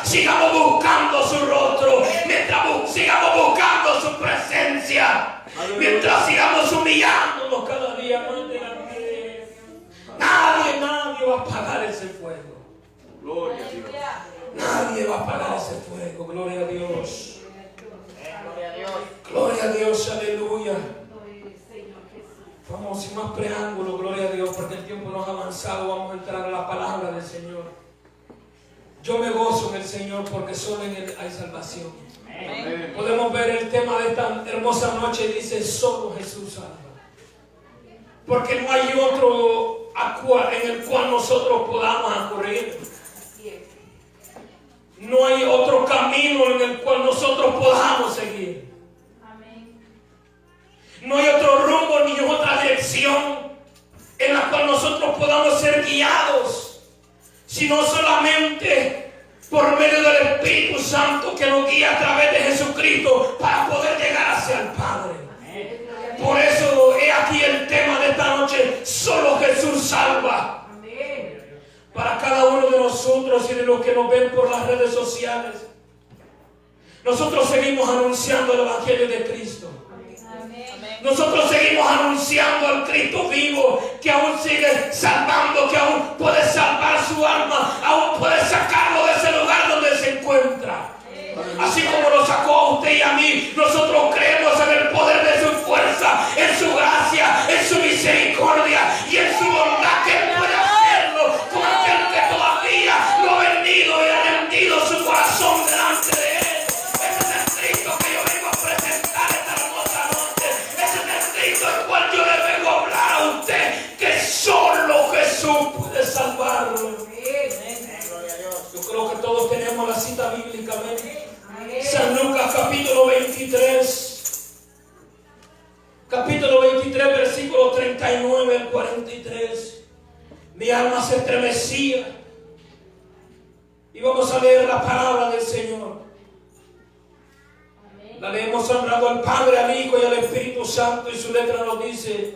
sigamos buscando su rostro, mientras sigamos buscando su presencia, mientras sigamos humillándonos cada día más delante de Él. Nadie va a apagar ese fuego. Gloria a Dios. Nadie va a apagar ese fuego. Gloria a Dios. Gloria a Dios. Gloria a Dios, aleluya. Vamos sin más preámbulo, gloria a Dios, porque el tiempo nos ha avanzado. Vamos a entrar a la palabra del Señor. Yo me gozo en el Señor porque solo en Él hay salvación. Amén. Podemos ver el tema de esta hermosa noche, dice: solo Jesús salva. Porque no hay otro en el cual nosotros podamos acudir. No hay otro camino en el cual nosotros podamos seguir. No hay otro rumbo ni otra dirección en la cual nosotros podamos ser guiados, sino solamente por medio del Espíritu Santo que nos guía a través de Jesucristo para poder llegar hacia el Padre. Por eso he aquí el tema de esta noche: solo Jesús salva. Para cada uno de nosotros y de los que nos ven por las redes sociales, nosotros seguimos anunciando el Evangelio de Cristo. Nosotros seguimos anunciando al Cristo vivo, que aún sigue salvando, que aún puede salvar su alma, aún puede sacarlo de ese lugar donde se encuentra. Así como lo sacó a usted y a mí, nosotros creemos en el poder de su fuerza, en su gracia, en su misericordia y en su bondad, que Él puede hacerlo con aquel que todavía no ha vendido y ha rendido su corazón delante de Él. Ese es el Cristo que yo vengo a presentar esta hermosa noche. Ese es el Cristo al cual yo le vengo a hablar a usted, que solo Jesús puede salvarlo. Yo creo que todos tenemos la cita bíblica. San Lucas capítulo 23. Capítulo 23, versículo 39 al 43. Mi alma se estremecía. Y vamos a leer la palabra del Señor. La leemos honrando al Padre, al Hijo y al Espíritu Santo, y su letra nos dice: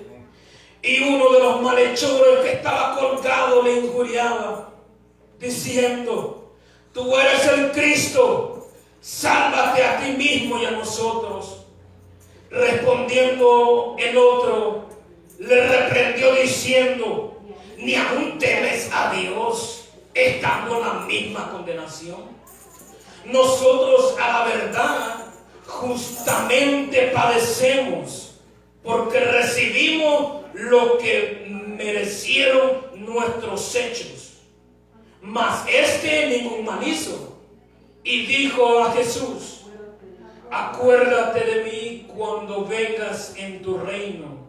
y uno de los malhechores que estaba colgado le injuriaba, diciendo: tú eres el Cristo, sálvate a ti mismo y a nosotros. Respondiendo el otro, le reprendió diciendo: ¿ni aún temes a Dios, estando en la misma condenación? Nosotros, a la verdad, justamente padecemos, porque recibimos lo que merecieron nuestros hechos. Mas este ningún mal hizo. Y dijo a Jesús: acuérdate de mí cuando vengas en tu reino.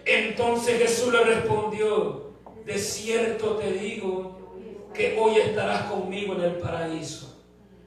Entonces Jesús le respondió: de cierto te digo que hoy estarás conmigo en el paraíso.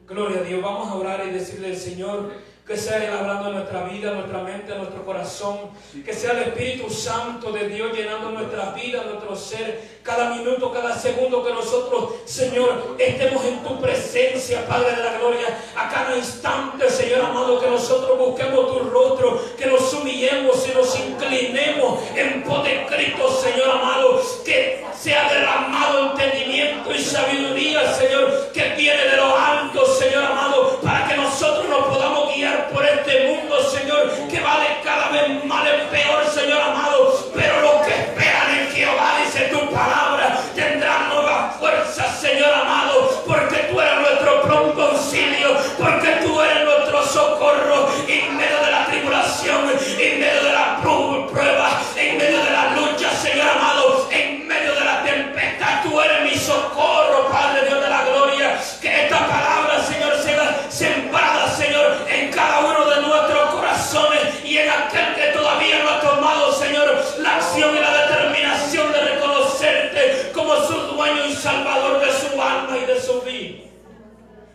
Gloria a Dios. Vamos a orar y decirle al Señor que sea Él hablando en nuestra vida, nuestra mente, nuestro corazón. Que sea el Espíritu Santo de Dios llenando nuestra vida, nuestro ser. Cada minuto, cada segundo que nosotros, Señor, estemos en tu presencia, Padre de la gloria. A cada instante, Señor amado, que nosotros busquemos tu rostro, que nos humillemos y nos inclinemos en pos de Cristo, Señor amado. Que sea derramado entendimiento y sabiduría, Señor, que viene de los altos, Señor amado, para que nosotros nos podamos guiar por este mundo, Señor, que va de cada vez mal en peor, Señor amado. Pero los que esperan en Jehová, dice tu palabra, tendrán nuevas fuerzas, Señor amado, porque tú eres nuestro pronto auxilio, porque tú eres nuestro socorro en medio de la tribulación, en medio de la prueba, en medio de la lucha, Señor amado, en medio de la tempestad. Tú eres mi socorro, Padre Dios de la gloria. Que esta palabra, Señor, sea sembrada, Señor, en cada uno de nuestros corazones y en aquel que todavía no ha tomado, Señor, la acción y la determinación de reconocerte como su dueño y salvador de su alma y de su vida.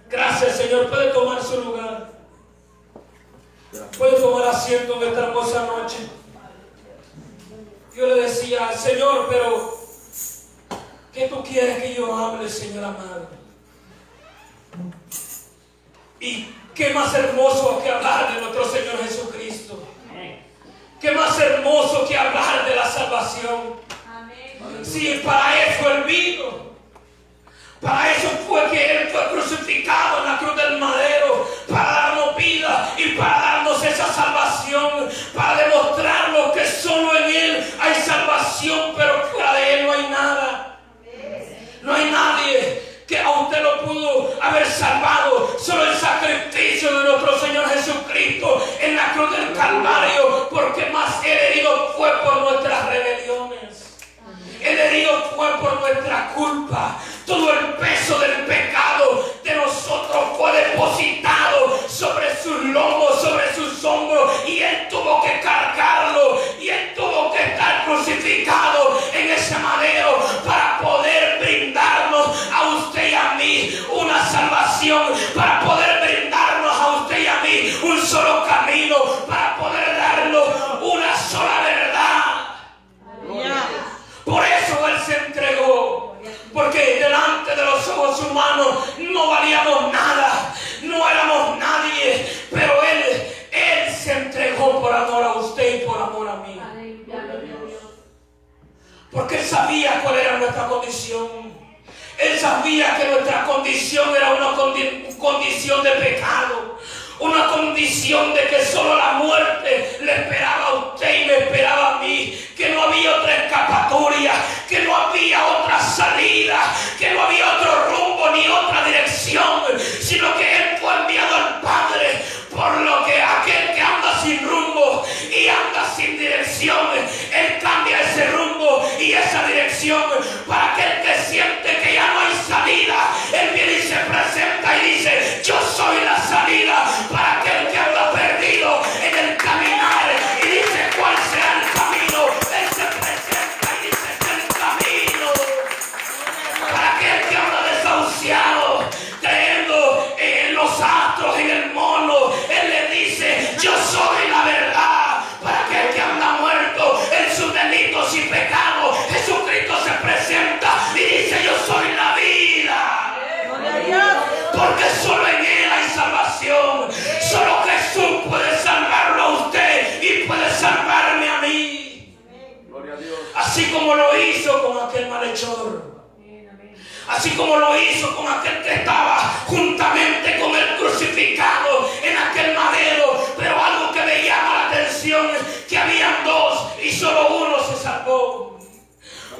Gracias, Señor. Puede tomar su lugar. Puede tomar asiento en esta hermosa noche. Yo le decía: Señor, pero ¿qué tú quieres que yo hable, Señor amado? Y qué más hermoso que hablar de nuestro Señor Jesucristo. Qué más hermoso que hablar de la salvación. Si para eso Él vino. Para eso fue que Él fue crucificado en salvación, para poder brindarnos a usted y a mí un solo camino, para poder darnos una sola verdad. Por eso Él se entregó, porque delante de los ojos humanos no valíamos nada, no éramos nadie, pero Él se entregó por amor a usted y por amor a mí. Porque Él sabía cuál era nuestra condición. Él sabía que nuestra condición era una condición de pecado, una condición de que solo la muerte le esperaba a usted y me esperaba a mí, que no había otra escapatoria, que no había otra salida, que no había otro rumbo ni otra dirección, sino que Él fue enviado al Padre, por lo que aquel que anda sin rumbo y anda sin dirección, Él cambia ese rumbo y esa dirección para aquel que siente que ya no hay salida. Él viene y se presenta y dice: yo soy la salida. Para aquel que anda perdido en el caminar y dice: ¿cuál será el camino? Él se presenta y dice: es el camino. Para aquel que anda desahuciado, creyendo en los astros, en el mono, Él le dice: yo soy la verdad. Para aquel que anda muerto en sus delitos y pecados, Jesucristo se presenta y dice: yo soy la vida. Porque solo en Él hay salvación. Solo Jesús puede salvarlo a usted y puede salvarme a mí. Gloria a Dios. Así como lo hizo con aquel malhechor. Así como lo hizo con aquel que estaba juntamente con el crucificado en aquel madero. Pero algo que me llama la atención es que habían dos y solo uno se salvó.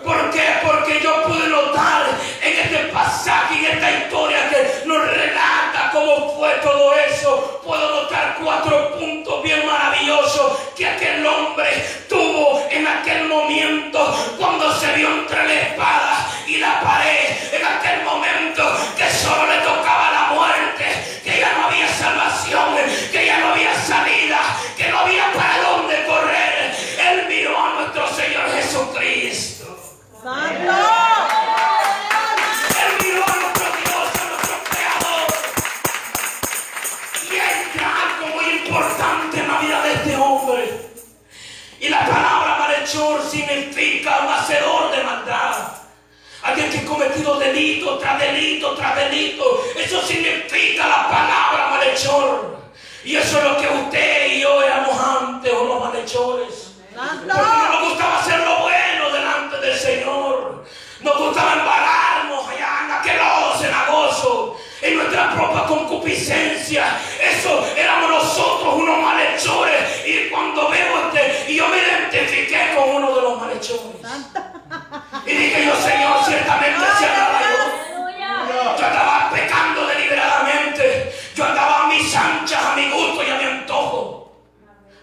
¿Por qué? Porque yo pude notar en este pasaje, en esta historia que nos relata cómo fue todo eso, puedo notar 4 puntos bien maravillosos que aquel hombre tuvo en aquel momento cuando se vio entre la espada y la pared. En aquel momento que solo le tocaba la muerte, que ya no había salvación, que ya no había salida, que no había para dónde correr. Él miró a nuestro Señor Jesucristo. ¡Santo! Él miró a nuestro Dios, a nuestro Creador. Y entra algo muy importante en la vida de este hombre. Y la palabra malhechor significa un hacedor de maldad. Alguien que ha cometido delito tras delito tras delito. Eso significa la palabra malhechor. Y eso es lo que usted y yo éramos antes, unos malhechores. Porque no nos gustaba hacer lo bueno delante del Señor. Nos gustaba embararnos allá en aquel lodo cenagoso, en nuestra propia concupiscencia. Eso éramos nosotros, unos malhechores. Y cuando veo y yo me identifiqué con uno de los malhechores. Y dije yo: Señor, ciertamente si andaba yo. Yo andaba pecando deliberadamente. Yo andaba a mis anchas, a mi gusto y a mi antojo.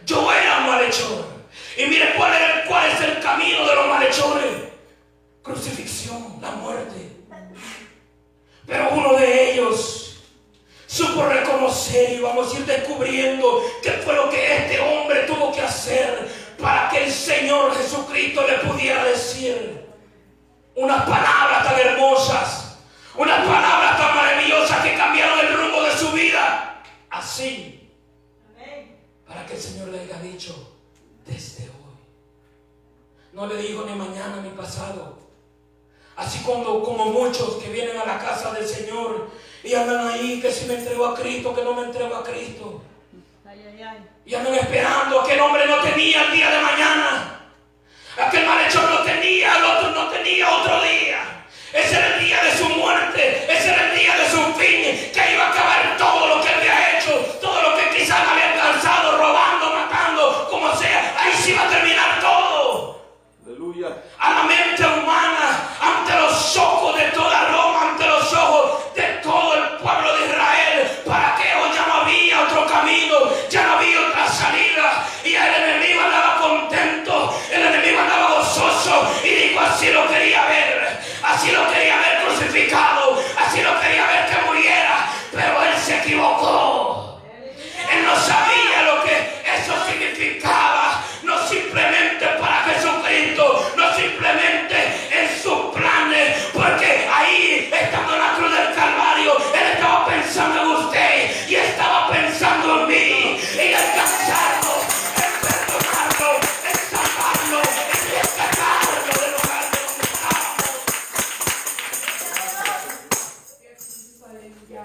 Yo era un malhechor. Y mire cuál es el camino de los malhechores: crucifixión, la muerte. Pero uno de ellos supo reconocer, y vamos a ir descubriendo qué fue lo que este hombre tuvo que hacer para que el Señor Jesucristo le pudiera decir unas palabras tan hermosas, unas palabras tan maravillosas que cambiaron el rumbo de su vida. Así, para que el Señor le haya dicho: desde hoy. No le dijo ni mañana ni pasado. Así como muchos que vienen a la casa del Señor y andan ahí, que si me entrego a Cristo, que no me entrego a Cristo. Y andan esperando. Aquel hombre no tenía el día de mañana. Aquel malhechor no tenía, el otro no tenía otro día. Ese era el día de su muerte. Ese era el día de su fin. Que iba a acabar todo lo que él había hecho. Todo lo que quizás había alcanzado, robando, matando, como sea. Ahí sí iba a terminar todo. Aleluya. A la mente humana, ante los ojos de toda Roma, ante los ojos de todo el pueblo de Israel, para que hoy ya no había otro camino, ya no había otra salida. Y el enemigo andaba contento, el enemigo andaba gozoso, y dijo: así lo quería ver crucificado, así lo quería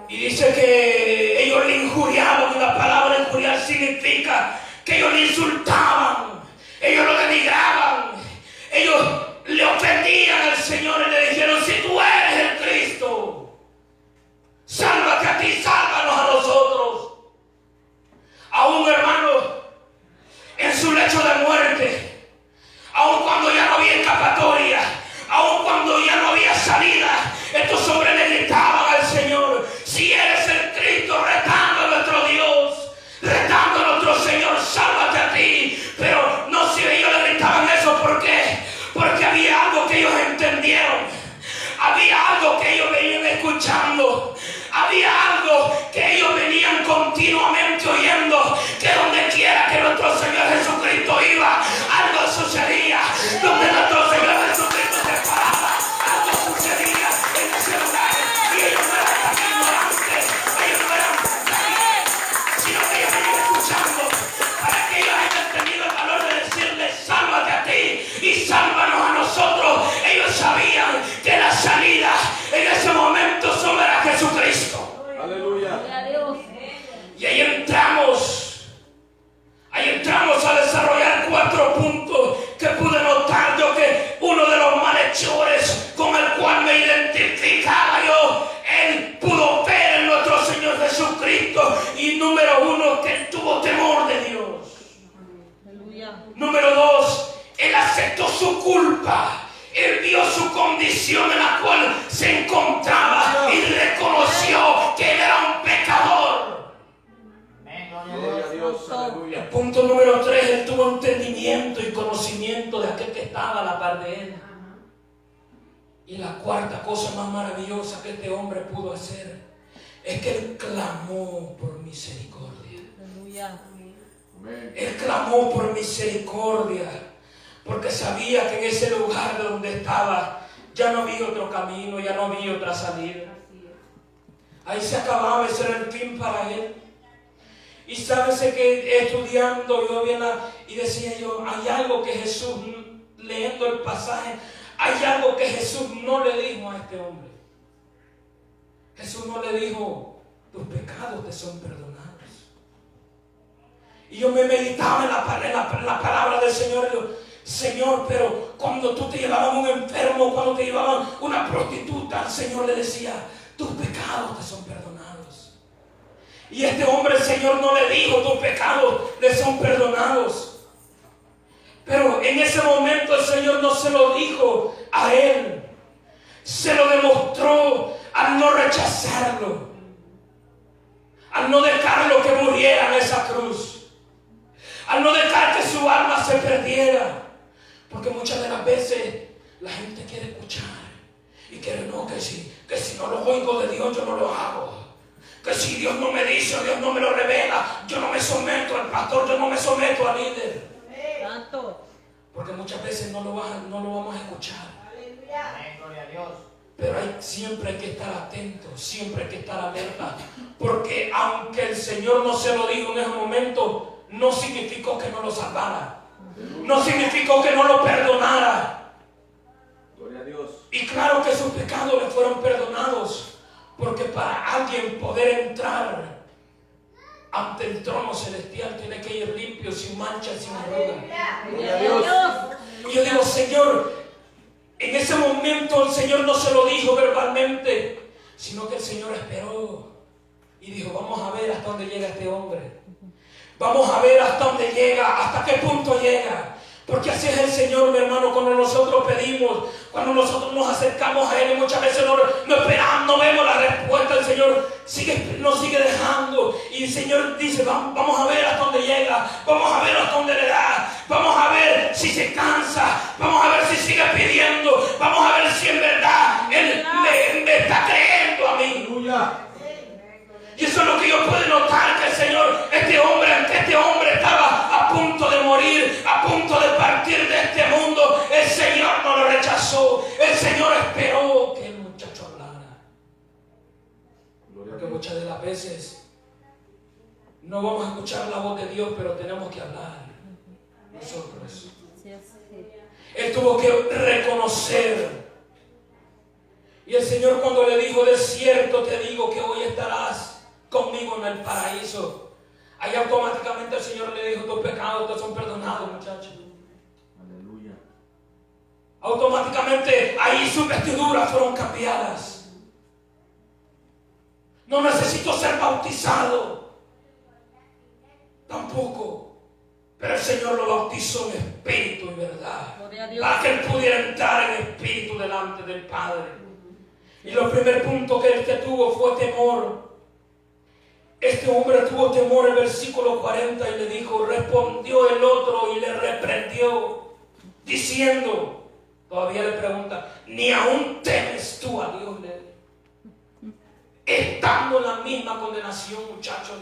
Y dice que ellos le injuriaban, y la palabra injuriar significa que ellos le insultaban, ellos lo denigraban, ellos le ofendían al Señor y le dijeron: si tú eres el Cristo, sálvate a ti, sálvanos a nosotros. Aún, hermano, en su lecho de muerte, aún cuando ya no había escapatoria, aún cuando ya no había salida, estos hombres le gritaban al Señor: si eres el Cristo, retando a nuestro Dios, retando a nuestro Señor, sálvate a ti. Pero no, si ellos le gritaban eso, ¿por qué? Porque había algo que ellos entendieron, había algo que ellos venían escuchando, había algo que ellos venían continuamente oyendo, que donde quiera que nuestro Señor Jesucristo iba, algo sucedía. Donde nuestro Señor Jesucristo se paraba, algo sucedía en ese lugar. Y ellos no eran tan ignorantes, ellos no eran sino que ellos venían escuchando, para que ellos hayan tenido el valor de decirle: sálvate a ti y sálvanos a nosotros. Ellos sabían que la salida en ese momento solo era Jesucristo. Aleluya. Y ahí entramos a desarrollar 4 puntos que pude notar yo, que uno de los malhechores con el cual me identificaba yo, él pudo ver en nuestro Señor Jesucristo. Y número 1, que él tuvo temor de Dios. Aleluya. Número 2, él aceptó su culpa. Él vio su condición en la cual se encontraba y reconoció que él era un pecador. Gloria a Dios. Aleluya. El punto número 3, él tuvo entendimiento y conocimiento de aquel que estaba a la par de él. Y la 4ª cosa más maravillosa que este hombre pudo hacer es que él clamó por misericordia. Aleluya. Amén. Él clamó por misericordia, porque sabía que en ese lugar donde estaba ya no había otro camino, ya no había otra salida. Ahí se acababa, ese era el fin para él. Y sábese que estudiando yo y decía yo: hay algo que Jesús, leyendo el pasaje, hay algo que Jesús no le dijo a este hombre. Jesús no le dijo: tus pecados te son perdonados. Y yo me meditaba en la palabra del Señor y yo: Señor, pero cuando tú te llevaban un enfermo, cuando te llevaban una prostituta, el Señor le decía: tus pecados te son perdonados. Y este hombre, el Señor no le dijo: tus pecados le son perdonados. Pero en ese momento el Señor no se lo dijo a él, se lo demostró al no rechazarlo, al no dejarlo que muriera en esa cruz, al no dejar que su alma se perdiera. Porque muchas de las veces la gente quiere escuchar y quiere: no, que si no lo oigo de Dios, yo no lo hago. Que si Dios no me dice, Dios no me lo revela, yo no me someto al pastor, yo no me someto al líder. Santo. Porque muchas veces no lo vamos a escuchar. Amén, gloria a Dios. Pero siempre hay que estar atento, siempre hay que estar alerta. Porque aunque el Señor no se lo dijo en ese momento, no significó que no lo salvara. No significó que no lo perdonara. Gloria a Dios. Y claro que sus pecados le fueron perdonados. Porque para alguien poder entrar ante el trono celestial tiene que ir limpio, sin mancha, sin arruga. Gloria a Dios. Y yo digo: Señor, en ese momento el Señor no se lo dijo verbalmente, sino que el Señor esperó y dijo: vamos a ver hasta dónde llega este hombre. Vamos a ver hasta dónde llega, hasta qué punto llega. Porque así es el Señor, mi hermano, cuando nosotros pedimos, cuando nosotros nos acercamos a Él, y muchas veces no esperamos, no vemos la respuesta. El Señor nos sigue dejando, y el Señor dice: vamos a ver hasta dónde llega, vamos a ver hasta dónde le da, vamos a ver si se cansa, vamos a ver si sigue pidiendo, vamos a ver si en verdad Él me está creyendo a mí. Aleluya. Y eso es lo que yo puedo notar, que el Señor, este hombre estaba a punto de morir, a punto de partir de este mundo. El Señor no lo rechazó, el Señor esperó que el muchacho hablara. Porque muchas de las veces no vamos a escuchar la voz de Dios, pero tenemos que hablar nosotros. Él tuvo que reconocer. Y el Señor cuando le dijo, de cierto te digo que hoy estarás conmigo en el paraíso, ahí automáticamente el Señor le dijo, tus pecados te son perdonados, muchachos. Aleluya. Automáticamente ahí sus vestiduras fueron cambiadas. No necesito ser bautizado, tampoco. Pero el Señor lo bautizó en espíritu y verdad, para que él pudiera entrar en espíritu delante del Padre. Y el primer punto que él tuvo fue temor. Este hombre tuvo temor, el versículo 40, y le dijo, respondió el otro y le reprendió, diciendo, todavía le pregunta, ¿ni aún temes tú a Dios? Estando en la misma condenación, muchachos.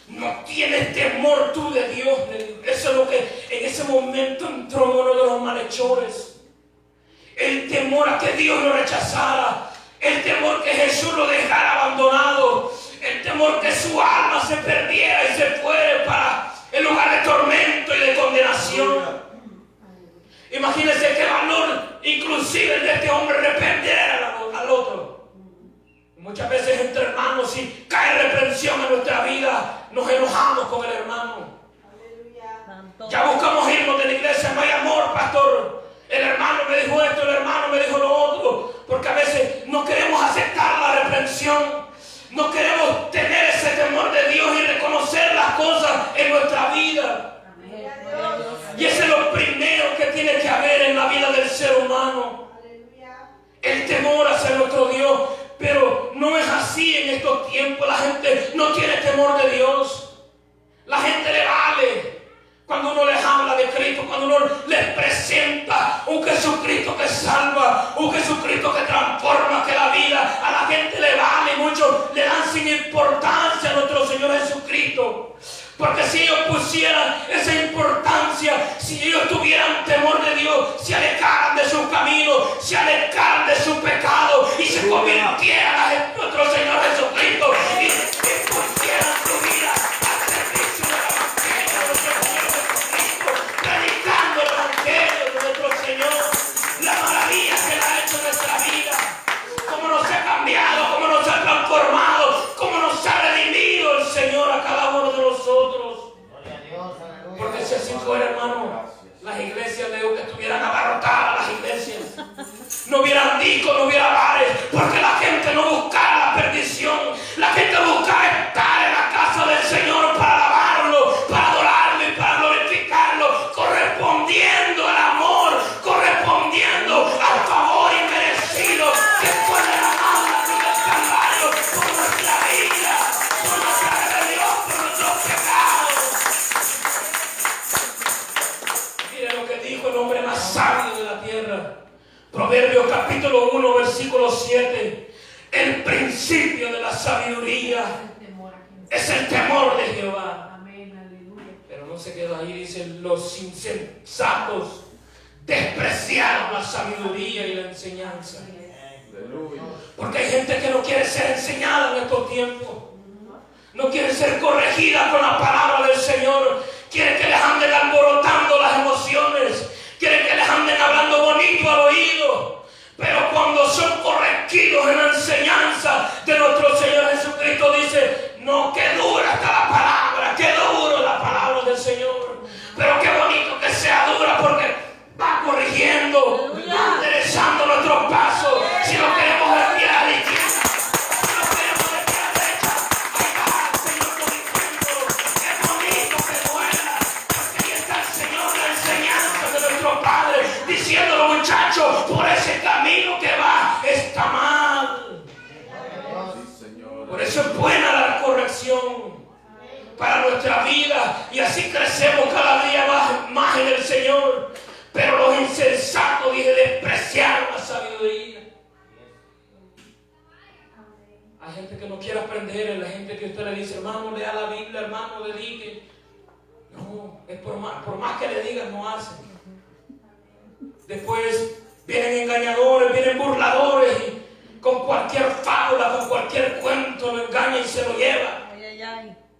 No tienes temor tú de Dios. Eso es lo que en ese momento entró en uno de los malhechores. El temor a que Dios lo rechazara. El temor que Jesús lo dejara abandonado. El temor que su alma se perdiera y se fuera para el lugar de tormento y de condenación. Imagínense qué valor inclusive el de este hombre reprender al otro. Muchas veces entre hermanos, si cae reprensión en nuestra vida, nos enojamos con el hermano. Ya buscamos irnos de la iglesia, no hay amor, pastor. El hermano me dijo esto, el hermano me dijo lo otro. Porque a veces no queremos aceptar la reprensión. No queremos tener ese temor de Dios y reconocer las cosas en nuestra vida. Y ese es lo primero que tiene que haber en la vida del ser humano. El temor hacia nuestro Dios. Pero no es así en estos tiempos. La gente no tiene temor de Dios. La gente le vale cuando uno les habla de Cristo, cuando uno les presenta un Jesucristo que salva, un Jesucristo que transforma, que la vida a la gente le vale. Muchos le dan sin importancia a nuestro Señor Jesucristo. Porque si ellos pusieran esa importancia, si ellos tuvieran temor de Dios, se alejaran de su camino, se alejaran de su pecado y se convirtieran en nuestro Señor Jesucristo y pusieran su vida al servicio del Evangelio de nuestro Señor Jesucristo, predicando el Evangelio de nuestro Señor, la maravilla que Él ha hecho en nuestra vida, cómo nos ha cambiado, cómo nos ha transformado, cómo nos ha redimido el Señor a cada uno de nosotros. Porque si así fuera, hermano, las iglesias, leo que estuvieran abarrotadas, las iglesias. No hubieran discos, no hubiera bares, porque la gente no buscara la perdición. La gente buscaba estar en la casa del Señor para alabarlo, para adorarlo y para glorificarlo, correspondiendo al amor, correspondiendo al favor inmerecido que fue derramado en la cruz del Calvario por nuestra vida, por nuestra rebelión, por nuestros pecados. Mire lo que dijo el hombre más sabio de la tierra. Proverbios capítulo 1, versículo 7. El principio de la sabiduría es el temor de Jehová. Pero no se queda ahí, dicen los insensatos despreciaron la sabiduría y la enseñanza. Porque hay gente que no quiere ser enseñada en estos tiempos. No quiere ser corregida con la palabra del Señor. Quiere que les anden alborotando las emociones. Quiere que les anden hablando bonito al oído. Pero cuando son corregidos en la enseñanza de nuestro Señor Jesucristo, dice, no, qué dura está la palabra, qué duro la palabra del Señor. Pero qué bonito que sea dura porque va corrigiendo, va enderezando nuestros pasos. Si no queremos desviar a la izquierda, si no queremos desviar a la derecha, ahí va el Señor corrigiendo. Qué bonito que duela, porque ahí está el Señor, la enseñanza de nuestro Padre, diciéndolo, muchachos, por ese camino que va está mal. Por eso es buena la corrección para nuestra vida y así crecemos cada día más en el Señor. Pero los insensatos, dije, despreciaron la sabiduría. Hay gente que no quiere aprender, hay gente que usted le dice, hermano, lea la Biblia, hermano, dedique. No, es por más que le digan, no hacen. Después vienen engañadores, vienen burladores y con cualquier fábula, con cualquier cuento lo engañan y se lo llevan.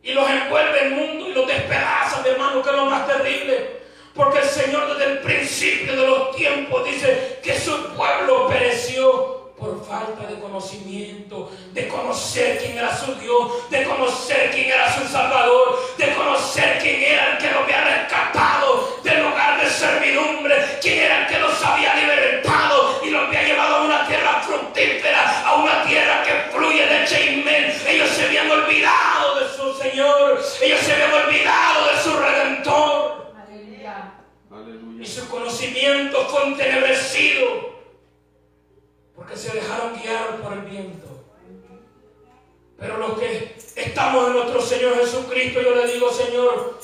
Y los envuelve el mundo y los despedaza, mi hermano, que es lo más terrible. Porque el Señor desde el principio de los tiempos dice que su pueblo pereció por falta de conocimiento, de conocer quién era su Dios, de conocer quién era su Salvador, de conocer quién era el que los había rescatado del lugar de servidumbre, quién era el que los había libertado y los había llevado a una tierra fructífera, a una tierra que fluye leche y miel. Ellos se habían olvidado de su Señor, ellos se habían olvidado de su Redentor. Y su conocimiento fue entenebrecido porque se dejaron guiar por el viento. Pero los que estamos en nuestro Señor Jesucristo, yo le digo, Señor,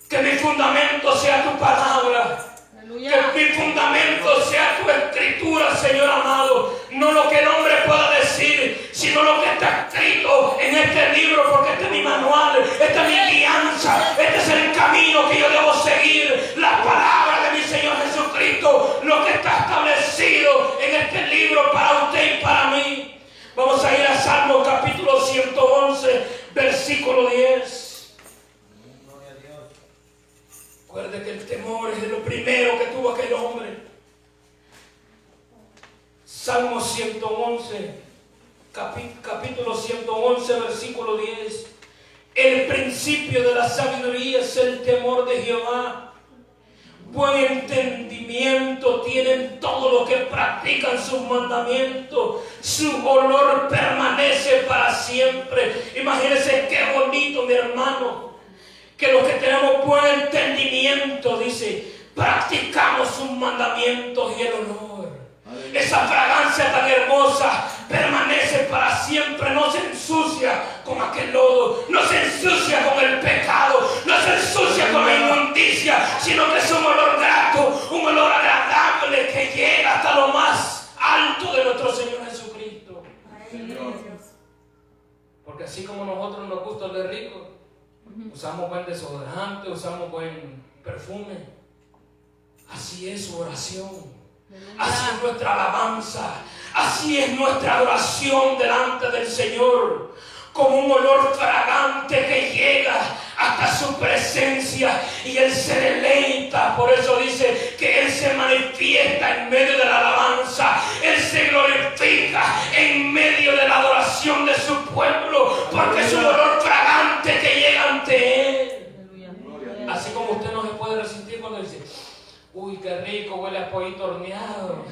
que mi fundamento sea tu palabra. Aleluya. Que mi fundamento sea tu escritura, Señor amado. No lo que el hombre pueda decir, sino lo que está escrito en este libro, porque este es mi manual, esta es mi guianza, este es el camino que yo debo seguir. La palabra de mi Señor Jesucristo, lo que está establecido en este libro para usted y para mí. Vamos a ir a Salmo capítulo 111, versículo 10. Recuerde que el temor es lo primero que tuvo aquel hombre. Salmo 111, capítulo 111, versículo 10. El principio de la sabiduría es el temor de Jehová. Buen entendimiento tienen todos los que practican sus mandamientos. Su olor permanece para siempre. Imagínense qué bonito, mi hermano, que los que tenemos buen entendimiento, dice, practicamos sus mandamientos y el olor. Esa fragancia tan hermosa permanece para siempre, no se ensucia con aquel lodo, no se ensucia con el pecado, no se ensucia con la inmundicia, sino que es un olor grato, un olor agradable que llega hasta lo más alto de nuestro Señor Jesucristo. Señor. Porque así como nosotros nos gusta oler rico, usamos buen desodorante, usamos buen perfume, así es su oración. Así es nuestra alabanza, así es nuestra adoración delante del Señor, como un olor fragante que llega hasta su presencia y Él se deleita. Por eso dice que Él se manifiesta en medio de la alabanza, Él se glorifica en medio de la adoración de su pueblo, porque es un olor fragante que llega ante Él. Así como usted no se puede resistir cuando dice: uy, qué rico, huele a pollito horneado.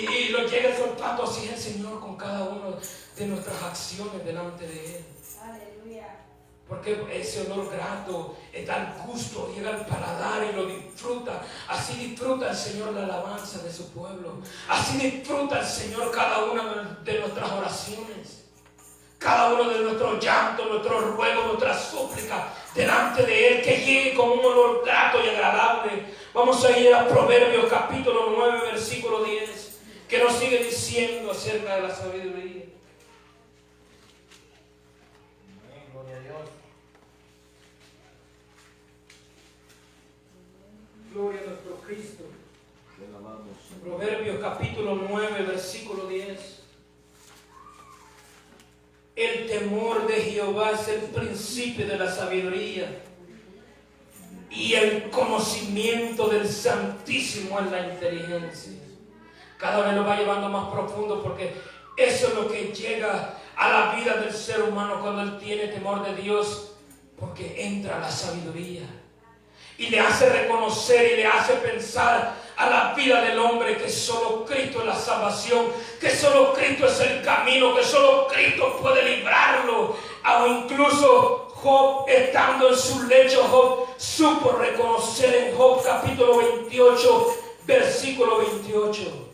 y lo llega soltando. Así es el Señor con cada una de nuestras acciones delante de Él. Aleluya. Porque ese olor grato da el gusto, llega al paladar y lo disfruta. Así disfruta el Señor la alabanza de su pueblo. Así disfruta el Señor cada una de nuestras oraciones. Cada uno de nuestros llantos, nuestros ruegos, nuestras súplicas delante de Él, que llegue con un olor grato y agradable. Vamos a ir a Proverbios capítulo 9, versículo 10, que nos sigue diciendo acerca de la sabiduría. Amén, gloria a Dios. Gloria a nuestro Cristo. Te alabamos, Señor. Proverbios capítulo 9, versículo 10. El temor de Jehová es el principio de la sabiduría, y el conocimiento del Santísimo es la inteligencia. Cada vez lo va llevando más profundo, porque eso es lo que llega a la vida del ser humano cuando él tiene temor de Dios, porque entra la sabiduría y le hace reconocer y le hace pensar a la vida del hombre que solo Cristo es la salvación, que solo Cristo es el camino, que solo Cristo puede librarlo. O incluso Job, estando en su lecho, Job supo reconocer en Job capítulo 28, versículo 28.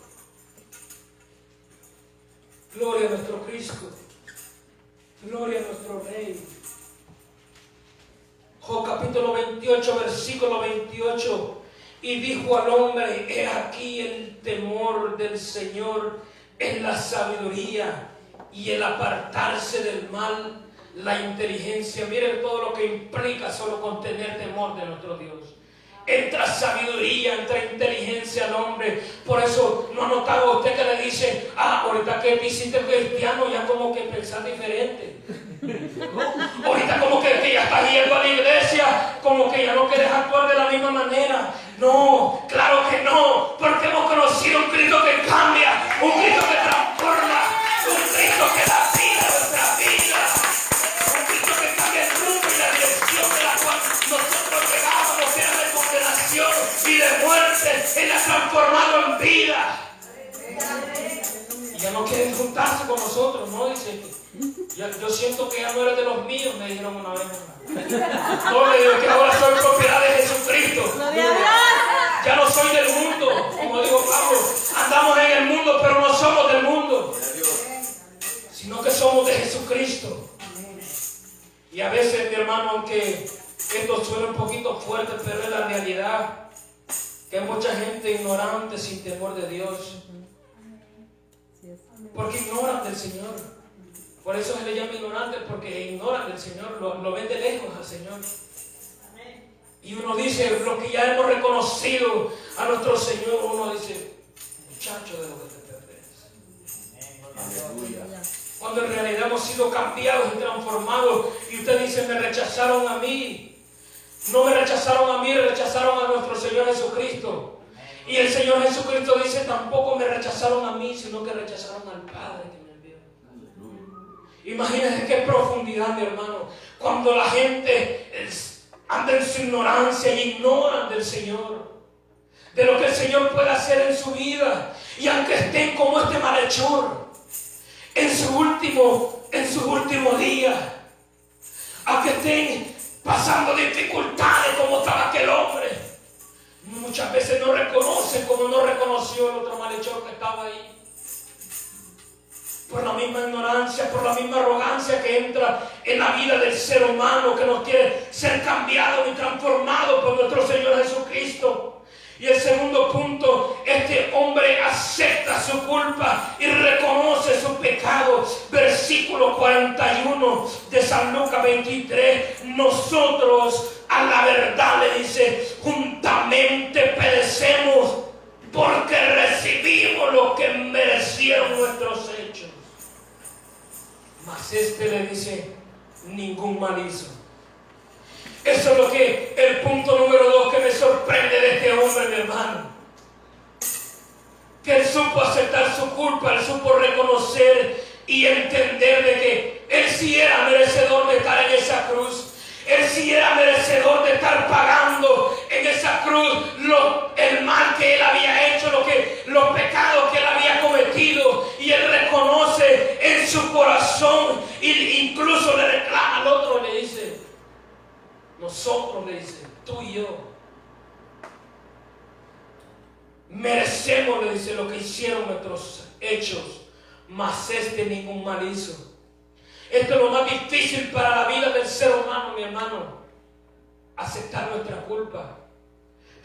Gloria a nuestro Cristo, gloria a nuestro Rey. Job capítulo 28, versículo 28. Y dijo al hombre: he aquí el temor del Señor es la sabiduría, y el apartarse del mal la inteligencia. Miren todo lo que implica solo con tener temor de nuestro Dios. Entra sabiduría, entra inteligencia al hombre. Por eso no ha notado usted que le dice: ahorita que te hiciste cristiano, ya como que pensás diferente. Ahorita como que ya estás yendo a la iglesia, como que ya no quieres actuar de la misma manera. No, claro que no, porque hemos conocido un Cristo que cambia nosotros, ¿no? Dice, yo siento que ya no eres de los míos, me dijeron una vez. No, le digo que ahora soy propiedad de Jesucristo. Ya no soy del mundo, como dijo Pablo. Andamos en el mundo, pero no somos del mundo, sino que somos de Jesucristo. Y a veces, mi hermano, aunque esto suena un poquito fuerte, pero es la realidad, que hay mucha gente ignorante sin temor de Dios, porque ignoran del Señor. Por eso se le llama ignorante, porque ignoran del Señor, lo ven de lejos al Señor. Y uno dice, lo que ya hemos reconocido a nuestro Señor, uno dice, muchacho, de lo que te perteneces. Aleluya. Cuando en realidad hemos sido cambiados y transformados, y usted dice, me rechazaron a mí. No me rechazaron a mí, rechazaron a nuestro Señor Jesucristo. Y el Señor Jesucristo dice, tampoco me rechazaron a mí, sino que rechazaron al Padre que me envió. Imagínense qué profundidad, mi hermano, cuando la gente anda en su ignorancia y ignoran del Señor, de lo que el Señor puede hacer en su vida. Y aunque estén como este malhechor en su último día, aunque estén pasando dificultades como estaba aquel hombre, muchas veces no reconocen como no reconoció el otro malhechor que estaba ahí. Por la misma ignorancia, por la misma arrogancia que entra en la vida del ser humano, que no quiere ser cambiado y transformado por nuestro Señor Jesucristo. Y el segundo punto, este hombre acepta su culpa y reconoce su pecado. Versículo 41 de San Lucas 23. Nosotros a la verdad, le dice, juntamente perecemos porque recibimos lo que merecieron nuestros hechos. Mas este le dice, ningún mal hizo. Eso es lo que, el punto número 2 que me sorprende de este hombre, mi hermano. Que él supo aceptar su culpa, él supo reconocer y entender de que él sí era merecedor de estar en esa cruz. Él sí era merecedor de estar pagando en esa cruz el mal que él había hecho, los pecados que él había cometido. Y él reconoce en su corazón, e incluso le reclama al otro, le dice, nosotros, le dice, tú y yo merecemos, le dice, lo que hicieron nuestros hechos, mas este ningún mal hizo. Esto es lo más difícil para la vida del ser humano, mi hermano. Aceptar nuestra culpa,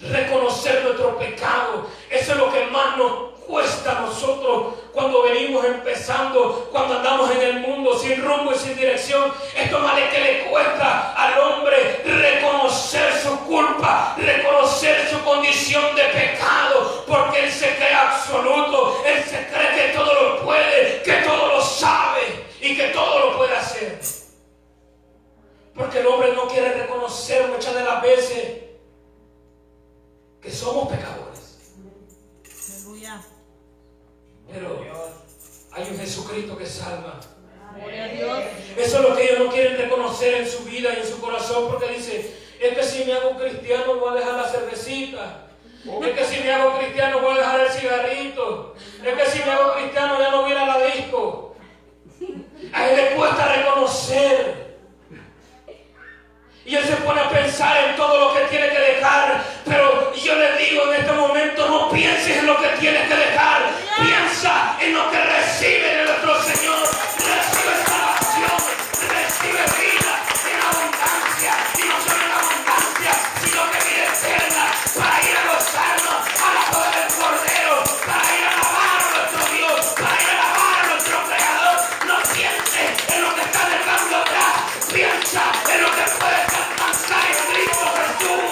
reconocer nuestro pecado. Eso es lo que más nos cuesta a nosotros cuando venimos empezando, cuando andamos en el mundo sin rumbo y sin dirección. Esto más de que le cuesta al hombre reconocer su culpa, reconocer su condición de pecado, porque él se cree absoluto, él se cree que todo lo puede, que todo lo sabe y que todo lo puede hacer. Porque el hombre no quiere reconocer muchas de las veces que somos pecadores. Aleluya. Pero hay un Jesucristo que salva. Gloria a Dios. Eso es lo que ellos no quieren reconocer en su vida y en su corazón, porque dice, es que si me hago cristiano voy a dejar la cervecita. Es que si me hago cristiano voy a dejar el cigarrito. Es que si me hago cristiano ya no voy a ir a la disco. A él le cuesta reconocer. Y él se pone a pensar en todo lo que tiene que dejar. Pero yo le digo en este momento, no pienses en lo que tienes que dejar. Piensa en lo que recibe de nuestro Señor. Recibe salvación, recibe vida en abundancia. Y no solo en abundancia, sino que vida eterna. Para ir a gozarnos a la boda del Cordero. Para ir a alabar a nuestro Dios. Para ir a alabar a nuestro Creador. No pienses en lo que está dejando atrás. Piensa en lo que puedes alcanzar en Cristo Jesús.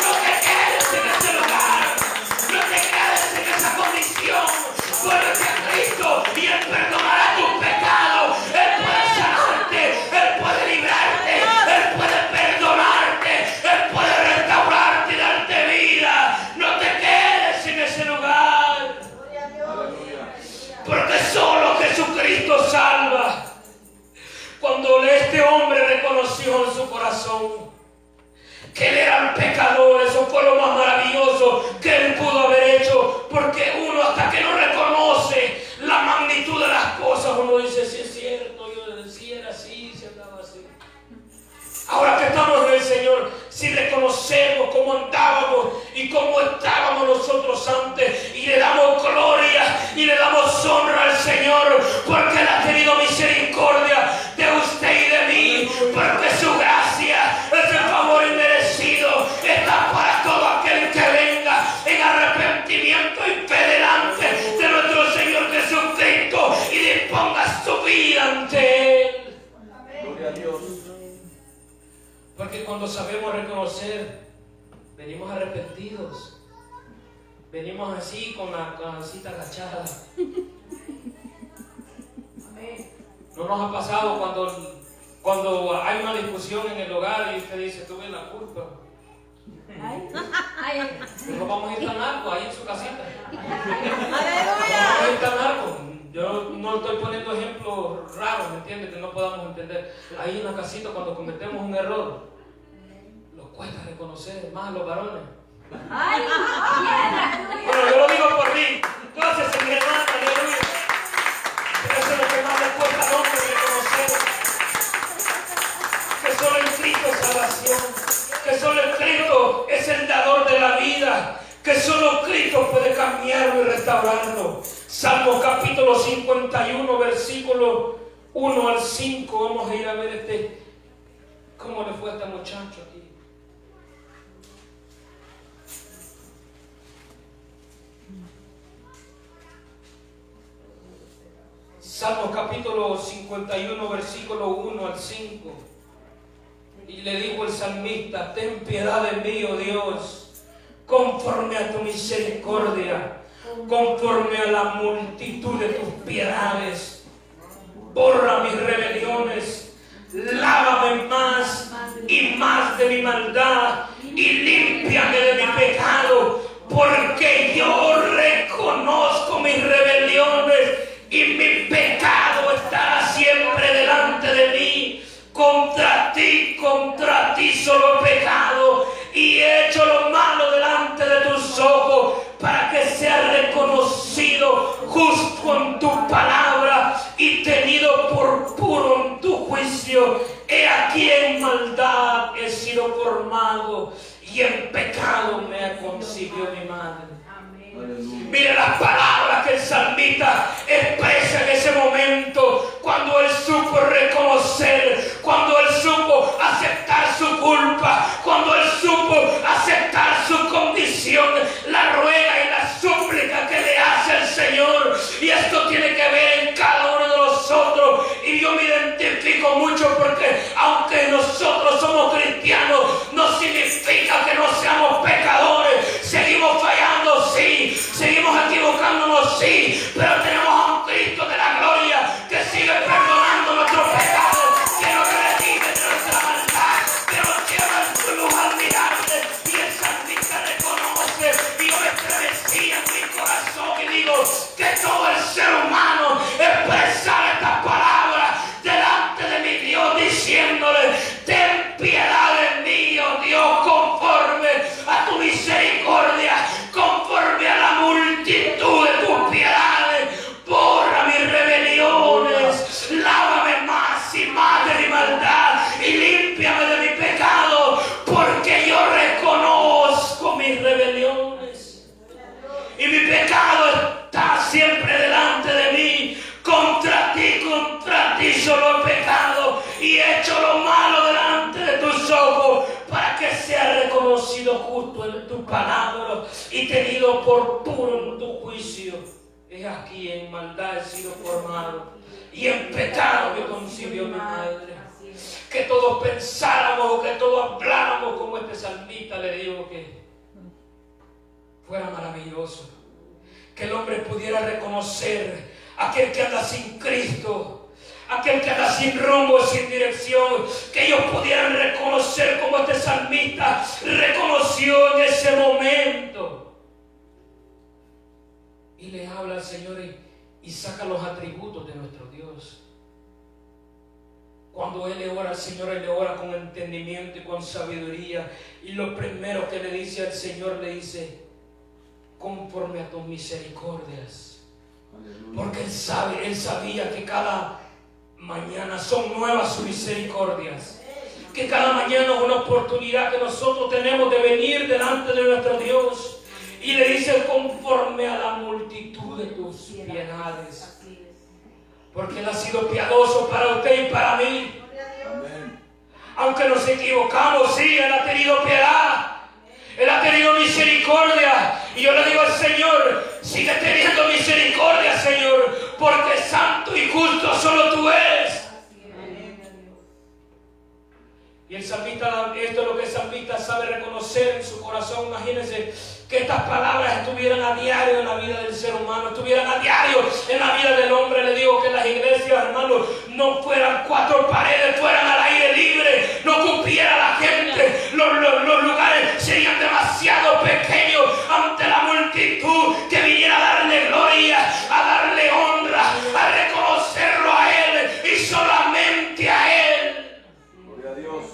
No te quedes en ese lugar. No te quedes en esa condición. Vuélvete a Cristo y Él perdonará tus pecados. Él puede sanarte. Él puede librarte. Él puede perdonarte. Él puede restaurarte y darte vida. No te quedes en ese lugar. Porque solo Jesucristo salva. Cuando este hombre reconoció en su corazón que él era un pecador, eso fue lo más maravilloso que él pudo haber hecho, porque uno hasta que no reconoce la magnitud de las cosas, uno dice, sí es cierto, yo decía era así, se andaba así. Ahora que estamos en el Señor, si reconocemos cómo andábamos y cómo estábamos nosotros antes, y le damos gloria y le damos honra al Señor, porque Él ha tenido misericordia de usted y de mí, porque su gracia, ese favor inmerecido, está para todo aquel que venga en arrepentimiento y fe delante de nuestro Señor Jesucristo y disponga su vida ante Él. Gloria a Dios. Porque cuando sabemos reconocer, venimos arrepentidos. Venimos así con la cabecita agachada. ¿No nos ha pasado cuando hay una discusión en el hogar y usted dice, tuve la culpa? No vamos a ir tan largo ahí en su casita. No vamos a ir tan largo. Yo no estoy poniendo ejemplos raros, ¿me entiendes? Que no podamos entender. Ahí en la casita, cuando cometemos un error, nos cuesta reconocer, más a los varones. Bueno, yo lo digo por mí. Entonces, mi hermana, aleluya. Eso es lo que más le cuesta al hombre reconocer. Que solo en Cristo es salvación. Que solo en Cristo es el dador de la vida. Que solo Cristo puede cambiarlo y restaurarlo. Salmo capítulo 51, versículo 1 al 5. Vamos a ir a ver cómo le fue a este muchacho aquí. Salmo capítulo 51, versículo 1 al 5. Y le dijo el salmista, ten piedad de mí, oh Dios, conforme a tu misericordia, conforme a la multitud de tus piedades. Borra mis rebeliones, lávame más y más de mi maldad y límpiame de mi pecado, porque yo reconozco mis rebeliones y mi pecado estará siempre delante de mí. Contra ti solo he pecado y he hecho lo malo delante de tus ojos, para que sea reconocido justo en tu palabra y tenido por puro en tu juicio. He aquí en maldad he sido formado y en pecado me concibió mi madre. Mire las palabras que el salmista expresa en ese momento, cuando él supo reconocer, cuando él supo aceptar su culpa, cuando él supo aceptar su condición, la ruega y la súplica que le hace el Señor. Y esto tiene que ver en cada uno de nosotros, y yo me identifico mucho, porque aunque nosotros somos cristianos, no significa que no seamos pecadores. Seguimos fallando, sí, seguimos equivocándonos, sí, pero tenemos a un Cristo de la gloria que sigue perdonando nuestros pecados, que nos redime de nuestra maldad, que nos lleva en su luz admirable. Y el salmista reconoce, y yo me estremecía en mi corazón y digo que todo el ser humano expresara estas palabras delante de mi Dios, diciéndole, ten piedad de mí, oh Dios, conforme a tu misericordia, conforme a la multitud de tus piedades. Borra mis rebeliones, lávame más y más de mi maldad y límpiame de mi pecado, porque yo reconozco mis rebeliones y mi pecado está siempre delante de mí. Contra ti solo he pecado y he hecho lo malo delante de tus ojos, para que sea reconocido justo en tu palabra y tenido por puro en tu juicio. Es aquí en maldad he sido formado y en pecado me concibió mi madre. Que todos pensáramos o que todos habláramos como este salmista le digo, que fuera maravilloso. Que el hombre pudiera reconocer aquel que anda sin Cristo, aquel que anda sin rumbo, sin dirección, que ellos pudieran reconocer como este salmista reconoció en ese momento. Y le habla al Señor y saca los atributos de nuestro Dios. Cuando Él le ora al Señor, Él le ora con entendimiento y con sabiduría. Y lo primero que le dice al Señor, le dice, conforme a tus misericordias, Porque Él sabía que cada mañana son nuevas sus misericordias. Que cada mañana es una oportunidad que nosotros tenemos de venir delante de nuestro Dios. Y le dice: conforme a la multitud de tus piedades. Porque Él ha sido piadoso para usted y para mí. Amén. Aunque nos equivocamos, sí, Él ha tenido piedad. Él ha tenido misericordia. Y yo le digo al Señor: sigue teniendo misericordia, Señor, porque santo y justo solo tú eres. Y el salmista, esto es lo que el salmista sabe reconocer en su corazón. Imagínense que estas palabras estuvieran a diario en la vida del ser humano, estuvieran a diario en la vida del hombre. Le digo que las iglesias, hermanos, no fueran cuatro paredes, fueran al aire libre, no cupiera la gente, los lugares serían demasiado pequeños ante la multitud que viniera a darle gloria, a darle honra, a reconocerlo a Él y solamente a Él. Gloria a Dios.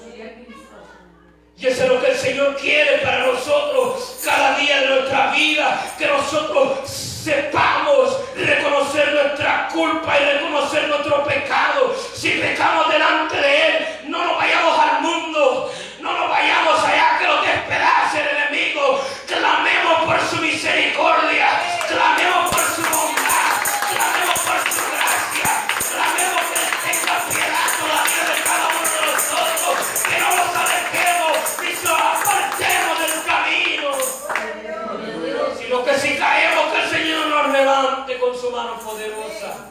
Y eso es lo que el Señor quiere para nosotros cada día de nuestra vida, que nosotros sepamos reconocer nuestra culpa y reconocer nuestro pecado. Si pecamos delante de Él, no nos vayamos al mundo, no nos vayamos allá que nos despedace el enemigo. Clamemos por su misericordia, clamemos por su bondad, clamemos por su gracia, clamemos que Él tenga piedad todavía de cada uno de nosotros, que no nos alejemos ni nos apartemos del camino, sino que si caemos, que el Señor nos levante con su mano poderosa.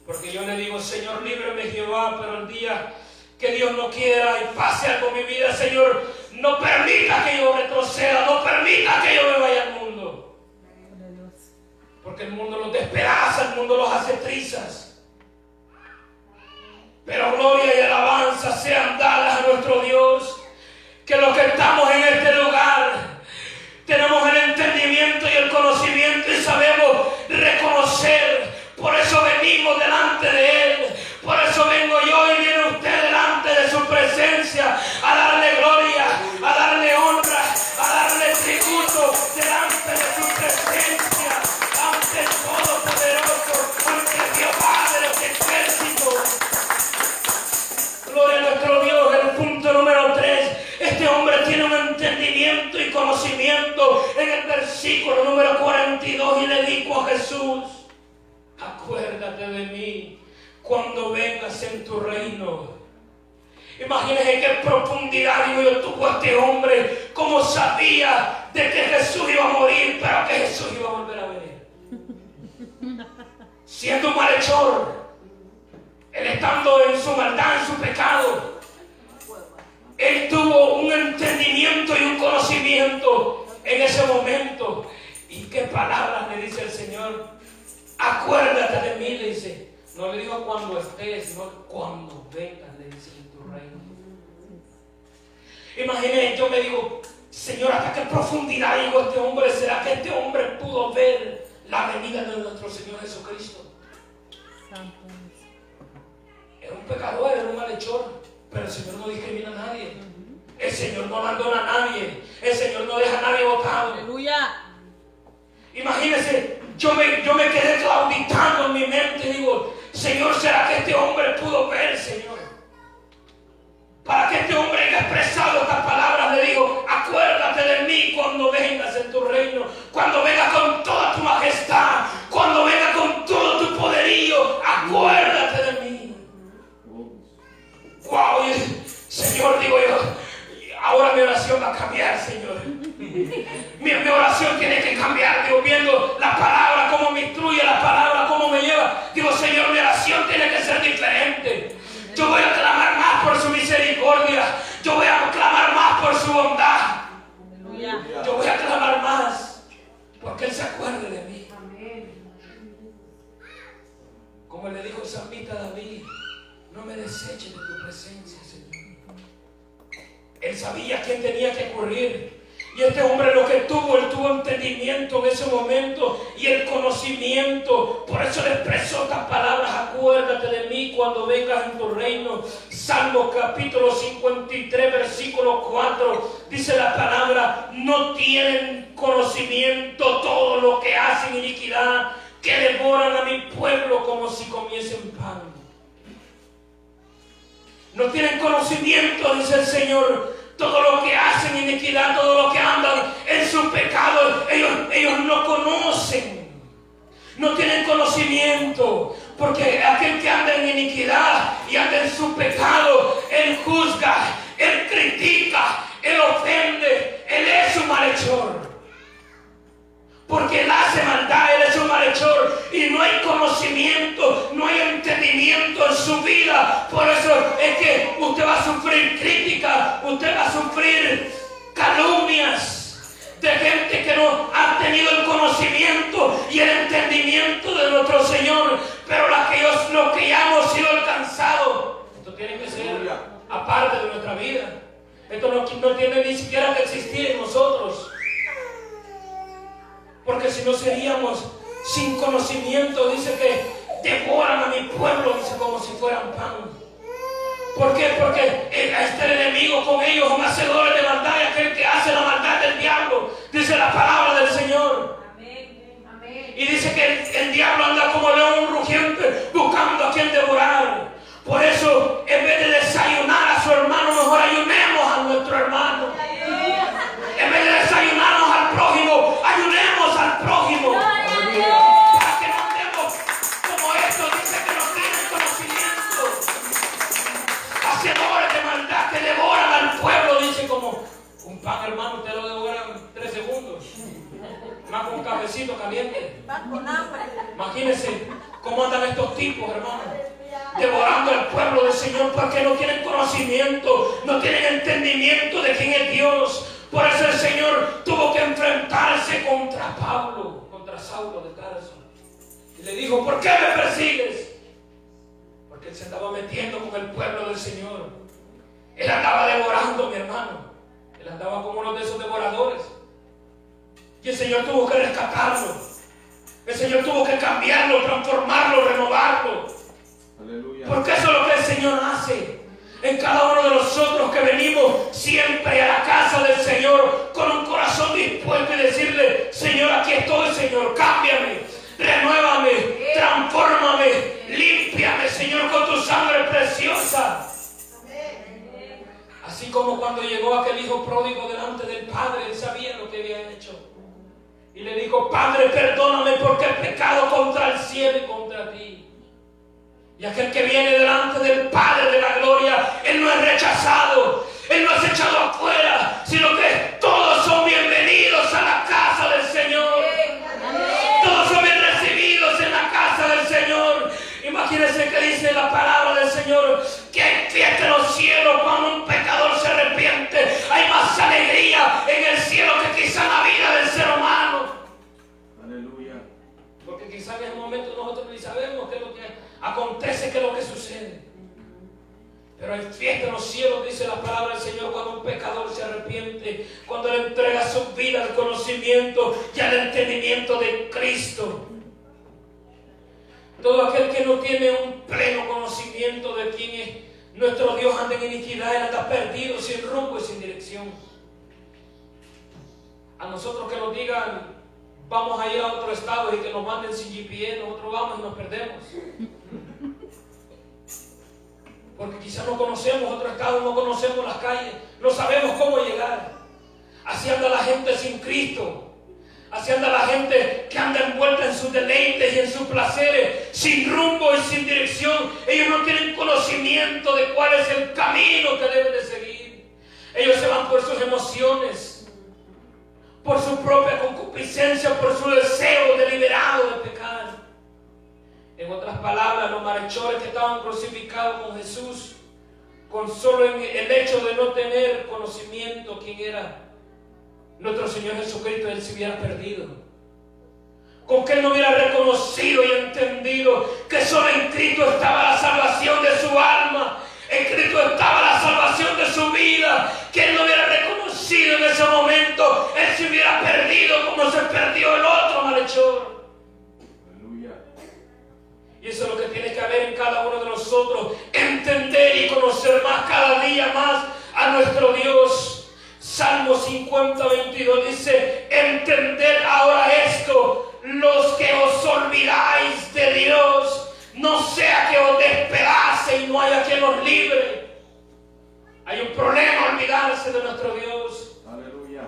Porque yo le digo: Señor, líbreme, Jehová, pero el día que Dios no quiera y pase algo en mi vida, Señor, no permita que yo retroceda, no permita que yo me vaya al mundo. Porque el mundo los despedaza, el mundo los hace trizas. Pero gloria y alabanza sean dadas a nuestro Dios, que los que estamos en este lugar tenemos el entendimiento y el conocimiento y sabemos reconocer. Por eso venimos delante de Él, por eso vengo yo y viene usted delante de su presencia a darle gloria, a darle honra, a darle tributo delante de su presencia, ante el Todopoderoso, ante Jehová de los ejércitos. Gloria a nuestro Dios. El punto número 3, este hombre tiene un entendimiento y conocimiento en el versículo número 42 y le dijo a Jesús: acuérdate de mí cuando vengas en tu reino. Imagínense qué profundidad, digo yo, tuvo este hombre, cómo sabía de que Jesús iba a morir, pero que Jesús iba a volver a venir. Siendo un malhechor, él estando en su maldad, en su pecado, él tuvo un entendimiento y un conocimiento en ese momento. ¿Y qué palabras le dice el Señor? Acuérdate de mí, le dice. No le digo cuando estés, sino cuando vengas, le dice, en tu reino. Imagínate, yo me digo: Señor, ¿hasta qué profundidad llegó este hombre? ¿Será que este hombre pudo ver la venida de nuestro Señor Jesucristo? Era un pecador, era un malhechor, pero el Señor no discrimina a nadie. El Señor no abandona a nadie. El Señor no deja a nadie botado. Aleluya. Imagínense, yo me quedé claudicando en mi mente y digo: Señor, ¿será que este hombre pudo ver, Señor? Para que este hombre haya expresado estas palabras, le digo: acuérdate de mí cuando vengas en tu reino, cuando vengas con toda tu majestad, cuando vengas con todo tu poderío, acuérdate de mí. Wow, Señor, digo yo, ahora mi oración va a cambiar, Señor. Mi oración tiene que cambiar, digo, viendo la palabra, cómo me instruye la palabra, cómo me lleva. Digo: Señor, mi oración tiene que ser diferente. Yo voy a clamar más por su misericordia. Yo voy a clamar más por su bondad. Yo voy a clamar más porque Él se acuerde de mí. Como le dijo el salmista David: no me deseches de tu presencia, Señor. Él sabía a quién tenía que ocurrir. Y este hombre lo que tuvo, él tuvo entendimiento en ese momento y el conocimiento. Por eso le expresó estas palabras: acuérdate de mí cuando vengas en tu reino. Salmo capítulo 53, versículo 4. Dice la palabra: no tienen conocimiento todos los que hacen iniquidad, que devoran a mi pueblo como si comiesen pan. No tienen conocimiento, dice el Señor. Todo lo que hacen iniquidad, todo lo que andan en su pecado, ellos no conocen. No tienen conocimiento. Porque aquel que anda en iniquidad y anda en su pecado, él juzga, él critica, él ofende, él es un malhechor. Porque él hace maldad, él es un malhechor y no hay conocimiento, no hay entendimiento en su vida. Por eso es que usted va a sufrir crítica, usted va a sufrir calumnias de gente que no ha tenido el conocimiento y el entendimiento de nuestro Señor. Pero lo que ya hemos sido alcanzados, esto tiene que ser aparte de nuestra vida. Esto no tiene ni siquiera que existir en nosotros. Porque si no seríamos sin conocimiento. Dice que devoran a mi pueblo, dice, como si fueran pan. ¿Por qué? Porque está el enemigo con ellos, son hacedores de maldad, y aquel que hace la maldad del diablo, dice la palabra del Señor. Amén. Y dice que el diablo anda como león rugiente buscando a quien devorar. Por eso, en vez de desayunar a su hermano, mejor ayunemos a nuestro hermano. En vez de desayunarnos al prójimo, ayunemos al prójimo. Para que no andemos como estos, dice que no tienen conocimiento. Hacedores de maldad que devoran al pueblo, dice, como un pan, hermano, usted lo devora en 3 segundos. Más con un cafecito caliente. Imagínense cómo andan estos tipos, hermano, devorando al pueblo del Señor, porque no tienen conocimiento, no tienen entendimiento de quién es Dios. Por eso el Señor tuvo que enfrentarse contra Pablo, contra Saulo de Tarso. Y le dijo: ¿por qué me persigues? Porque él se estaba metiendo con el pueblo del Señor. Él andaba devorando, mi hermano. Él andaba como uno de esos devoradores. Y el Señor tuvo que rescatarlo. El Señor tuvo que cambiarlo, transformarlo, renovarlo. Aleluya. Porque eso es lo que el Señor hace en cada uno de nosotros, que venimos siempre a la casa del Señor con un corazón dispuesto y decirle: Señor, aquí estoy, Señor, cámbiame, renuévame, transfórmame, límpiame, Señor, con tu sangre preciosa. Así como cuando llegó aquel hijo pródigo delante del Padre, él sabía lo que había hecho. Y le dijo: Padre, perdóname porque he pecado contra el cielo y contra ti. Y aquel que viene delante del Padre de la gloria, Él no es rechazado, Él no es echado afuera, sino que todos son bienvenidos a la casa del Señor. Todos son bien recibidos en la casa del Señor. Imagínense que dice la palabra del Señor, que hay fiesta en los cielos cuando un pecador se arrepiente. Hay más alegría en el cielo que quizá en la vida del ser humano. Aleluya. Porque quizá en ese momento nosotros ni sabemos qué es lo que acontece, qué es lo que sucede. Pero hay fiesta en los cielos, dice la palabra del Señor, cuando un pecador se arrepiente, cuando le entrega su vida al conocimiento y al entendimiento de Cristo. Todo aquel que no tiene un pleno conocimiento de quién es nuestro Dios anda en iniquidad, él anda perdido, sin rumbo y sin dirección. A nosotros que nos digan: vamos a ir a otro estado, y que nos manden sin GPS, nosotros vamos y nos perdemos. Porque quizás no conocemos otro estado, no conocemos las calles, no sabemos cómo llegar. Así anda la gente sin Cristo. Así anda la gente que anda envuelta en sus deleites y en sus placeres, sin rumbo y sin dirección. Ellos no tienen conocimiento de cuál es el camino que deben de seguir. Ellos se van por sus emociones, por su propia concupiscencia, por su deseo deliberado de pecar. En otras palabras, los malhechores que estaban crucificados con Jesús, con solo el hecho de no tener conocimiento quién era nuestro Señor Jesucristo, él se hubiera perdido. Con que él no hubiera reconocido y entendido que solo en Cristo estaba la salvación de su alma, en Cristo estaba la salvación de su vida, que él no hubiera reconocido en ese momento, él se hubiera perdido como se perdió el otro malhechor. Y eso es lo que tiene que haber en cada uno de nosotros, entender y conocer más, cada día más, a nuestro Dios. Salmo 50, 22 dice: entender ahora esto, los que os olvidáis de Dios, no sea que os despedace y no haya quien os libre. Hay un problema olvidarse de nuestro Dios. Aleluya.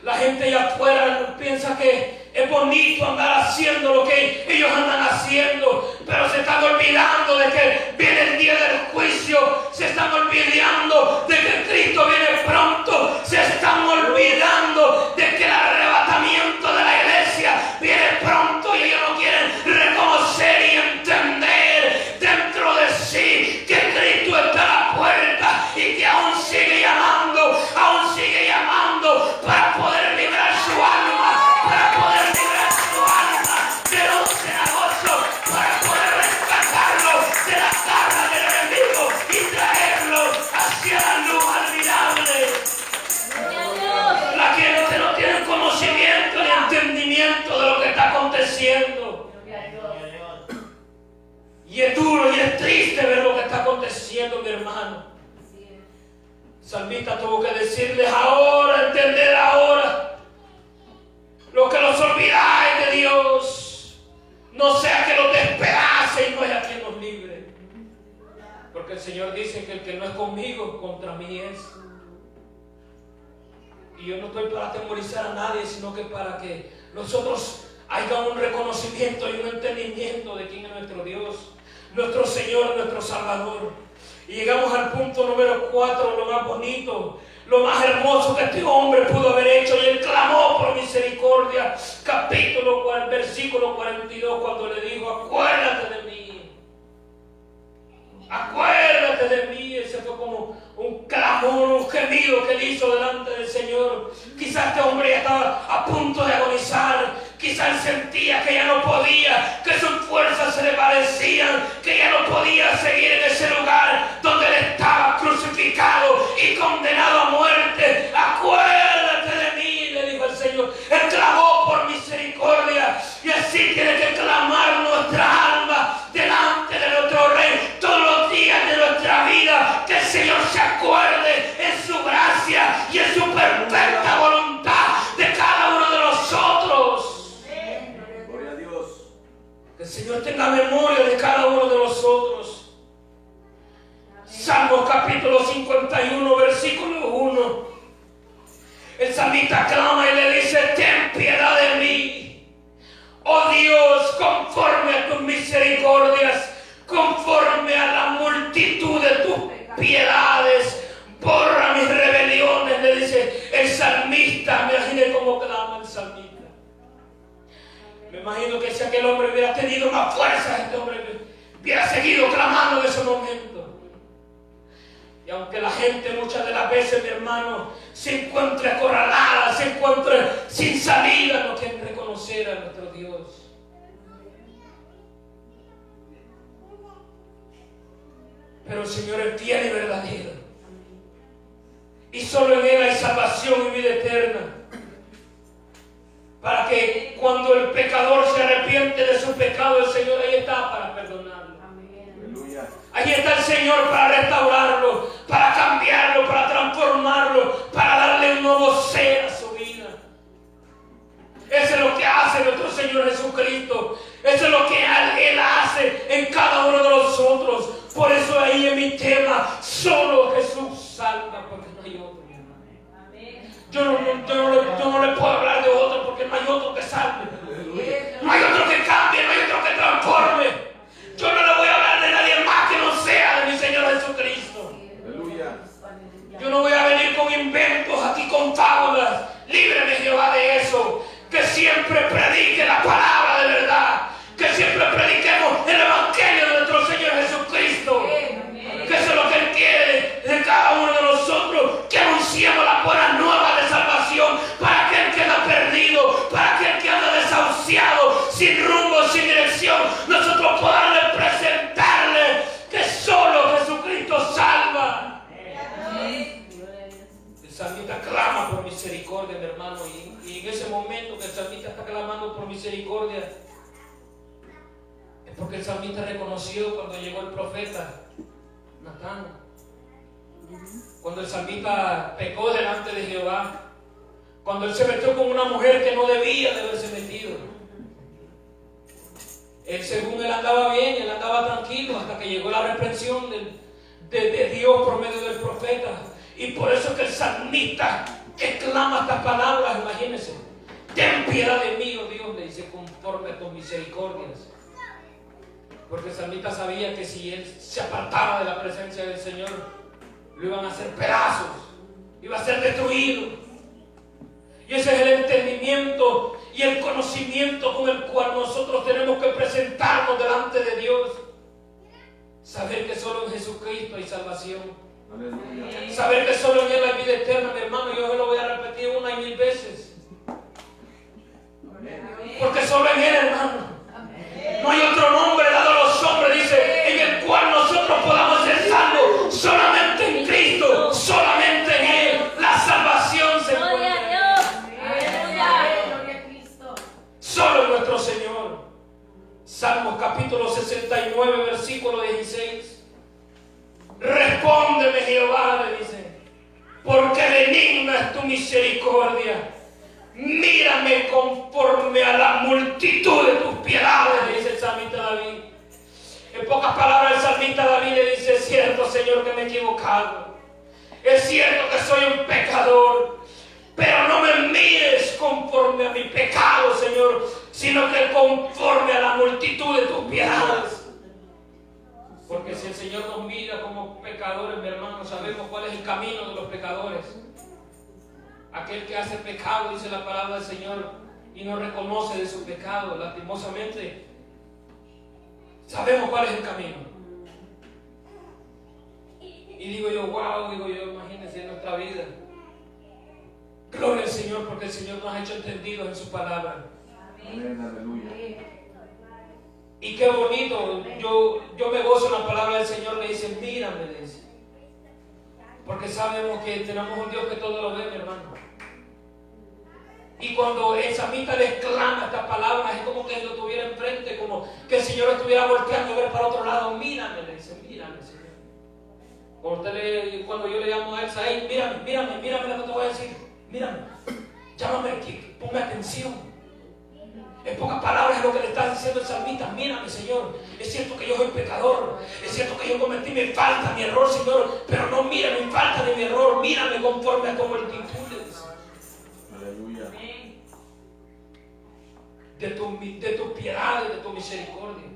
La gente allá afuera piensa que es bonito andar haciendo lo que ellos andan haciendo, pero se están olvidando de que viene el día del juicio, se están olvidando de que Cristo viene pronto, se están olvidando de que el arrebatamiento de la iglesia viene pronto y ellos no quieren reconocer y entender dentro de sí que Cristo está a la puerta y que aún sigue llamando para poder librar su alma, para poder librar su alma de los cenagosos, para poder rescatarlo de la garra del enemigo y traerlo hacia la luz admirable. La gente no tiene conocimiento ni entendimiento de lo que está aconteciendo. Y es duro y es triste ver lo que está aconteciendo, mi hermano. El salmista tuvo que decirles ahora, entender ahora, lo que los olvidáis de Dios, no sea que los despedace y no haya quien los libre. Porque el Señor dice que el que no es conmigo, contra mí es. Y yo no estoy para atemorizar a nadie, sino que para que nosotros haya un reconocimiento y un entendimiento de quién es nuestro Dios, nuestro Señor, nuestro Salvador. Y llegamos al punto número 4, lo más bonito, lo más hermoso que este hombre pudo haber hecho. Y él clamó por misericordia. Versículo 42, cuando le dijo: acuérdate de mí. Acuérdate de mí. Ese fue como un clamor, un gemido que él hizo delante del Señor. Quizás este hombre ya estaba a punto de agonizar. Quizás él sentía que ya no podía, que sus fuerzas se le parecían, que ya no podía seguir en ese lugar donde él estaba crucificado y condenado a muerte. Acuérdate de mí, le dijo el Señor. Él clamó por misericordia, y así tiene que clamar nuestra alma delante de nuestro Rey todos los días de nuestra vida. Que el Señor se acuerde en su gracia y en su perfecta voluntad de cada uno de nosotros. Gloria a Dios. Que el Señor tenga memoria de cada uno de nosotros. Salmos capítulo 51, versículo 1. El salmista clama y le dice: ten piedad de mí, oh Dios, conforme a tus misericordias, conforme a la multitud de tus piedades, borra mis rebeliones, le dice el salmista. Me imaginé cómo clama el salmista. Me imagino que si aquel hombre hubiera tenido más fuerza, este hombre hubiera seguido clamando en ese momento. Y aunque la gente muchas de las veces, mi hermano, se encuentre acorralada, se encuentre sin salida, no quieren reconocer a nuestro Dios. Pero el Señor es fiel y verdadero. Y solo en Él hay salvación y vida eterna. Para que cuando el pecador se arrepiente de su pecado, el Señor ahí está para perdonarlo. Aleluya. Ahí está el Señor para restaurarlo, para cambiarlo, para transformarlo, para darle un nuevo ser a su vida. Eso es lo que hace nuestro Señor Jesucristo. Eso es lo que Él hace en cada uno de nosotros. Por eso ahí en mi tema, solo Jesús salva, porque no hay otro. Yo no le puedo hablar de otro, porque no hay otro que salve. No hay otro que cambie, no hay otro que transforme. Yo no le voy a hablar de nadie más que no sea de mi Señor Jesucristo. Aleluya. Yo no voy a venir con inventos aquí, con fábulas. Líbreme, Jehová, de eso. Que siempre predique la palabra de verdad. Que siempre prediquemos el Evangelio de nuestro Señor Jesucristo. Que eso es lo que Él quiere de cada uno de nosotros. Que anunciemos las buenas nuevas de salvación para aquel que anda perdido, para aquel que anda desahuciado, sin rumbo, sin dirección. Nosotros podamos presentarle que solo Jesucristo salva. El salmista clama por misericordia, mi hermano, y en ese momento que el salmista está clamando por misericordia, es porque el salmista reconoció cuando llegó el profeta Natán, cuando el salmista pecó delante de Jehová, cuando él se metió con una mujer que no debía de haberse metido. Según él andaba bien, él andaba tranquilo hasta que llegó la reprensión de Dios por medio del profeta. Y por eso que el salmista exclama estas palabras, imagínense: ten piedad de mí, oh Dios, le dice, conforme a tus misericordias. Porque el salmista sabía que si él se apartaba de la presencia del Señor, lo iban a hacer pedazos, iba a ser destruido. Y ese es el entendimiento y el conocimiento con el cual nosotros tenemos que presentarnos delante de Dios. Saber que solo en Jesucristo hay salvación. Aleluya. Saber que solo en Él hay vida eterna, mi hermano. Yo se lo voy a repetir 1 y 1000 veces. Porque solo en Él, hermano. No hay otro nombre dado a los hombres, dice, en el cual nosotros podamos ser salvos. Solamente en Cristo, solamente en Él. La salvación se encuentra. Solo en nuestro Señor. Salmos capítulo 69, versículo 16. Respóndeme, Jehová, le dice, porque benigna es tu misericordia. Mírame conforme a la multitud de tus piedades, le dice el salmista David. En pocas palabras, el salmista David le dice: es cierto, Señor, que me he equivocado. Es cierto que soy un pecador. Pero no me mires conforme a mi pecado, Señor, sino que conforme a la multitud de tus piedades. Porque si el Señor nos mira como pecadores, mi hermano, sabemos cuál es el camino de los pecadores. Aquel que hace pecado, dice la palabra del Señor, y no reconoce de su pecado, lastimosamente, sabemos cuál es el camino. Y digo yo, wow, imagínense en nuestra vida. Gloria al Señor, porque el Señor nos ha hecho entendidos en su palabra. Amén, aleluya. Y qué bonito, yo me gozo en la palabra del Señor. Le dice: mírame, le dice. Porque sabemos que tenemos un Dios que todo lo ve, mi hermano. Y cuando el salmista le exclama estas palabras, es como que él lo tuviera enfrente, como que el Señor estuviera volteando a ver para otro lado. Mírame, le dice, mírame, Señor. Cuando yo le llamo a él, ahí, mírame lo que te voy a decir. Mírame, llámame aquí, ponme atención. En pocas palabras es lo que le está diciendo el salmista: mírame, Señor. Es cierto que yo soy pecador, es cierto que yo cometí mi falta, mi error, Señor, pero no mira mi falta ni mi error, mírame conforme a tu multitudes. Aleluya. De tu piedad y de tu misericordia.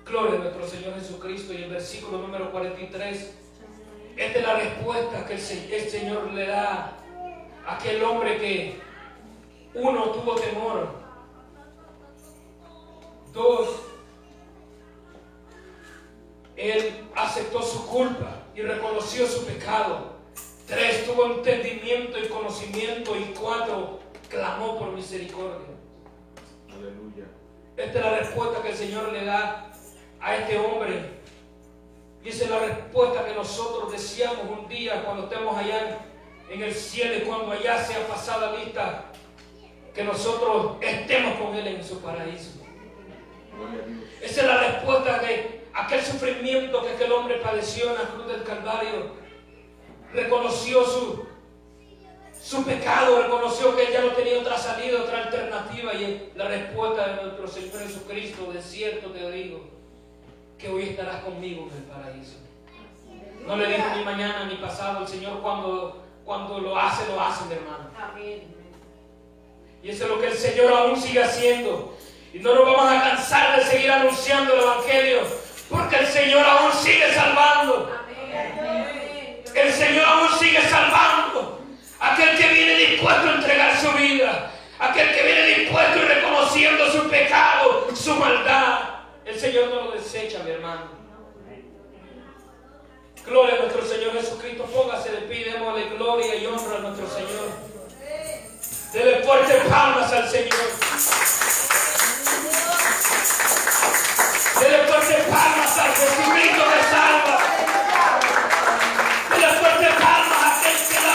Gloria a nuestro Señor Jesucristo. Y el versículo número 43, esta es la respuesta que el Señor le da a aquel hombre que, 1, tuvo temor. 2, él aceptó su culpa y reconoció su pecado. 3, tuvo entendimiento y conocimiento. Y 4, clamó por misericordia. Aleluya. Esta es la respuesta que el Señor le da a este hombre. Y esa es la respuesta que nosotros deseamos un día cuando estemos allá en el cielo, y cuando allá sea pasada lista, que nosotros estemos con Él en su paraíso. Esa es la respuesta de aquel sufrimiento que aquel hombre padeció en la cruz del Calvario. Reconoció su pecado, reconoció que él ya no tenía otra salida, otra alternativa, y la respuesta de nuestro Señor Jesucristo: de cierto te digo que hoy estarás conmigo en el paraíso. No le dijo ni mañana ni pasado. El Señor cuando lo hace, mi hermano. Y eso es lo que el Señor aún sigue haciendo. Y no nos vamos a cansar de seguir anunciando el Evangelio, porque el Señor aún sigue salvando. El Señor aún sigue salvando. Aquel que viene dispuesto a entregar su vida, aquel que viene dispuesto y reconociendo su pecado, su maldad, el Señor no lo desecha, mi hermano. Gloria a nuestro Señor Jesucristo. Póngase de pie, démosle gloria y honra a nuestro Señor. Dele fuertes palmas al Señor. Dele